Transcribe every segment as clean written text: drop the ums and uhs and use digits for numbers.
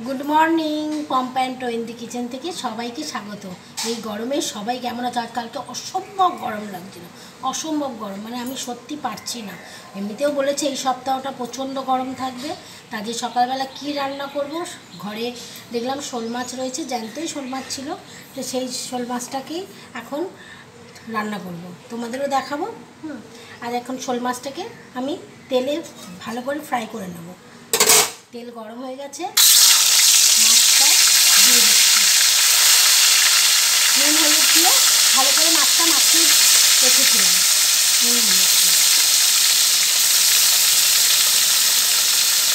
Good morning পম্প্যান্ড twenty kitchen থেকে সবাইকে স্বাগত। এই গরমে সবাই কেমন আছে? আজকালকে অসম্ভব গরম লাগছিল, অসম্ভব গরম, মানে আমি সত্যি পারছি না। এমনিতেও বলেছে এই সপ্তাহটা প্রচণ্ড গরম থাকবে। কাজে সকালবেলা কি রান্না করব, ঘরে দেখলাম শোল মাছ রয়েছে, জ্যান্তই শোল মাছ ছিল, তো সেই শোল মাছটাকেই এখন রান্না করব, তোমাদেরও দেখাবো। আর এখন শোল মাছটাকে আমি তেলে ভালো করে ফ্রাই করে নেব। তেল গরম হয়ে গেছে, মাছটা দিয়ে দিচ্ছি। নুন হলুদ দিয়ে ভালো করে মাছটা মাখিয়ে রেখেছিলাম।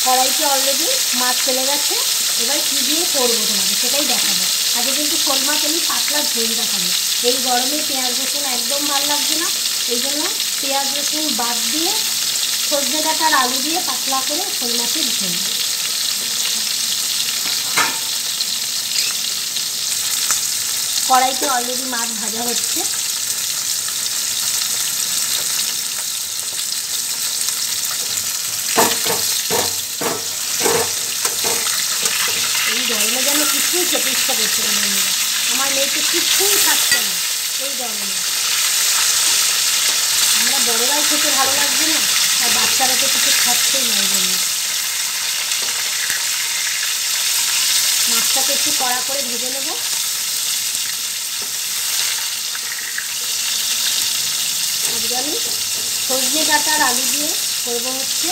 কড়াইতে অলরেডি মাছ চলে গেছে, এবার কী দিয়ে করবো তোমাদের সেটাই দেখাবো। আজকে কিন্তু শোল মাছ আমি পাতলা ঝোল দেখাবো। এই গরমে পেঁয়াজ রসুন একদম ভালো লাগছে না, এই জন্য পেঁয়াজ রসুন বাদ দিয়ে সজনে ডাঁটা আর আলু দিয়ে পাতলা করে শোল মাছের ঝোল। কড়াইতে অলরেডি মাছ ভাজা হচ্ছে। এই গরমে যেন কিছুই খেতে ইচ্ছা করছে না বন্ধুরা, আমার মেয়েকে কিছুই খাচ্ছে না এই গরমে। আমরা বড়রাই খেতে ভালো লাগছে না, আর বাচ্চারা তো কিছু খাচ্ছেই না। এই জন্য মাছটাকে একটু কড়া করে ভেজে নেব। আজকে আমি সজনে ডাঁটা আর আলু দিয়ে করবো হচ্ছে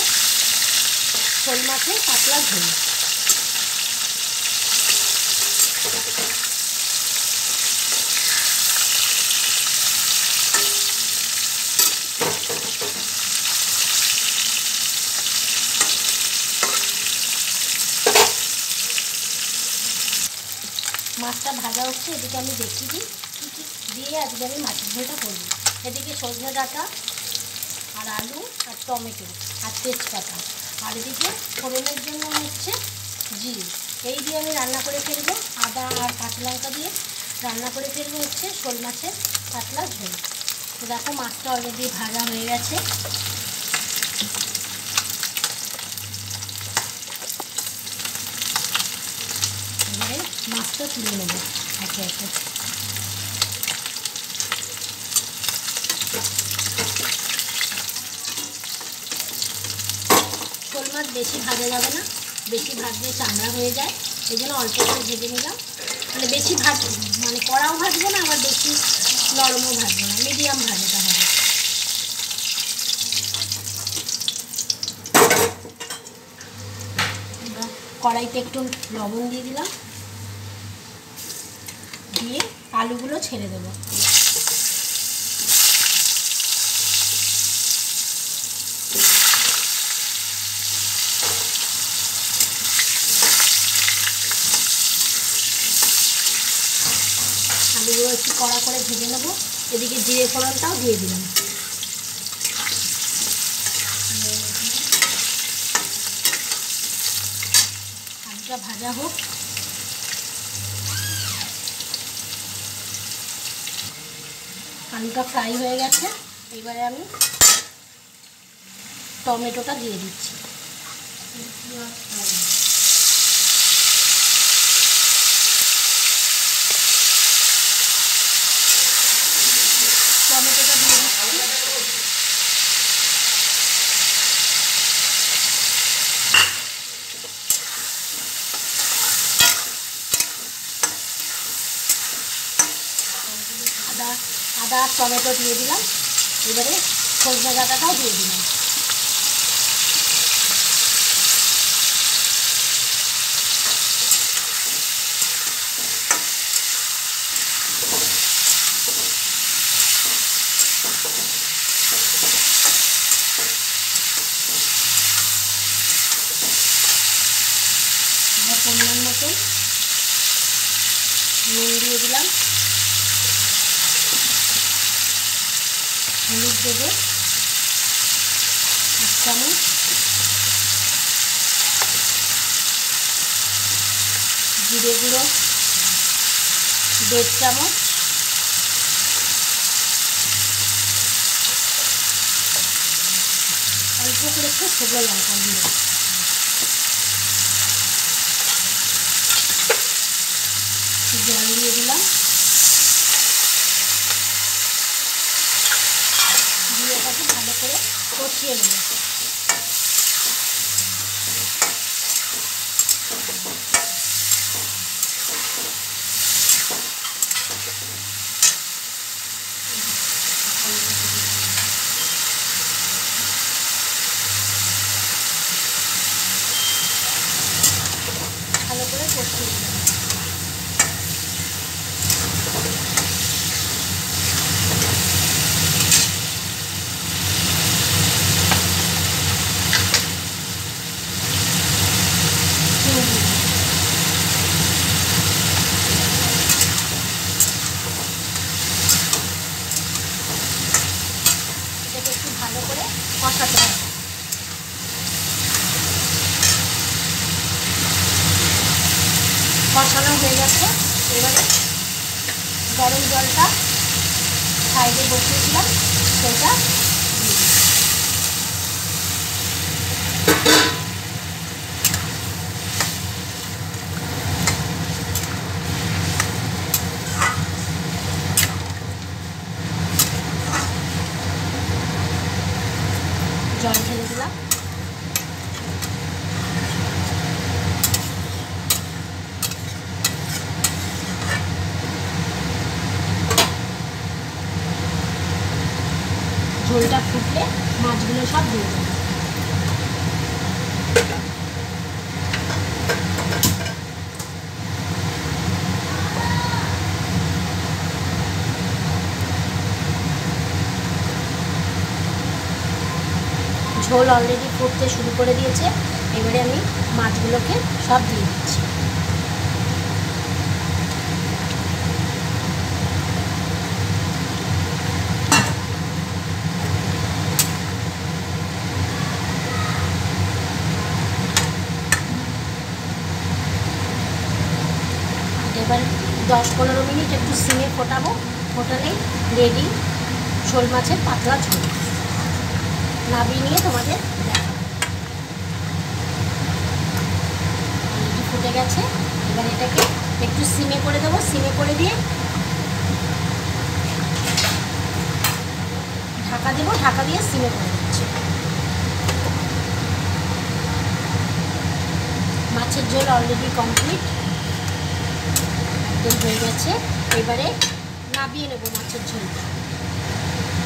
শোল মাছের পাতলা ঝোল। মাছটা ভাজা হচ্ছে, এদিকে আমি দেখিয়ে দিই কী কী দিয়ে আজকে আমি মাছের ঝোলটা করবো। এদিকে সজনে ডাঁটা আর আলু আর টমেটো আর তেজপাতা, আর এদিকে ফোড়নের জন্য হচ্ছে জিরে, এই দিয়ে আমি রান্না করে ফেলবো। আদা আর কাঁচা লঙ্কা দিয়ে রান্না করে ফেলবো হচ্ছে শোল মাছের পাতলা ঝোল। তো দেখো মাছটা অলরেডি ভাজা হয়ে গেছে। এবারে মাছটা তুলে নেবো একে একে। শোল মাছ বেশি ভাজা যাবে না, বেশি ভাজলে চামড়া হয়ে যায়, এই জন্য অল্প করে ভেজে নিলাম। মানে বেশি মানে কড়াও ভাজবো না, আবার বেশি নরমও ভাজবো না, মিডিয়াম ভাজাটা হবে। কড়াইতে একটু লবণ দিয়ে দিলাম, দিয়ে আলুগুলো ছেড়ে দেবো। আলুগুলো একটু কড়া করে ভেজে নেবো। এদিকে জিরে ফোড়নটাও দিয়ে দিলাম। আলুটা ভাজা হোক। আলুটা ফ্রাই হয়ে গেছে, এবারে আমি টমেটোটা দিয়ে দিচ্ছি। টমেটোটা দিয়ে দিচ্ছি। আদা আর টমেটো দিয়ে দিলাম, এবারে সজনে ডাঁটাটাও দিয়ে দিলাম। পরিমাণ মতন নুন দিয়ে দিলাম, হলুদ দেবো 1 চামচ, জিরে গুঁড়ো 1.5 চামচ, অল্প করে একটু শুকনো লঙ্কা গুঁড়ো, একটু জল দিয়ে দিলাম, দিয়ে এটাকে ভালো করে কষিয়ে নেব। ভালো করে কষিয়ে দিলাম। এটাকে একটু ভালো করে কষাতে হবে। কষানো হয়ে গেছে, এবারে গরম জলটা সাইডে বসিয়েছিলাম সেটা দিয়ে দিই। জল ঢেলে দিলাম। ঝোলটা ফুটলে মাছগুলো সব দিয়ে দেবো। ঝোল অলরেডি ফুটতে শুরু করে দিয়েছে, এবারে আমি মাছগুলোকে সব দিয়ে দিচ্ছি। এবার 10-15 মিনিট একটু সিমে ফোটাবো, ফোটালেই রেডি শোল মাছের পাতলা ঝোল। নামিয়ে নিয়ে তোমাদের দেখাবো। অলরেডি ফুটে গেছে, এবার এটাকে একটু সিমে করে দেবো। সিমে করে দিয়ে ঢাকা দেবো, ঢাকা দিয়ে সিমে করে দিচ্ছি। মাছের ঝোল অলরেডি কমপ্লিট, একদম হয়ে গেছে। এবারে নামিয়ে নেবো মাছের ঝোলটা।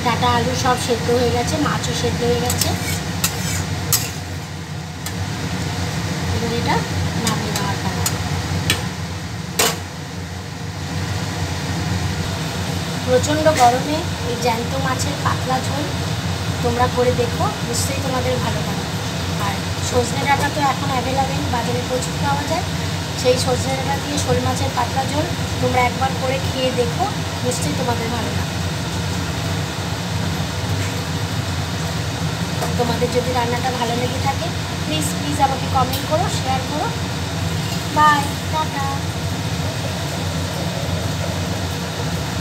ডাঁটা আলু সব সেদ্ধ হয়ে গেছে, মাছও সেদ্ধ হয়ে গেছে। এবার এটা নামিয়ে নেওয়ার পালা। প্রচণ্ড গরমে এই জ্যান্ত মাছের পাতলা ঝোল তোমরা করে দেখো, নিশ্চয়ই তোমাদের ভালো লাগবে। আর সজনে ডাঁটা তো এখন অ্যাভেলেবেল, বাজারে প্রচুর পাওয়া যায়। সেই সজনে ডাঁটা দিয়ে শোল মাছের পাতলা ঝোল তোমরা একবার করে খেয়ে দেখো, নিশ্চয়ই তোমাদের ভালো লাগবে। তোমাদের যদি রান্নাটা ভালো লেগে থাকে প্লিজ আমাকে কমেন্ট করো, শেয়ার করো। Bye, tata.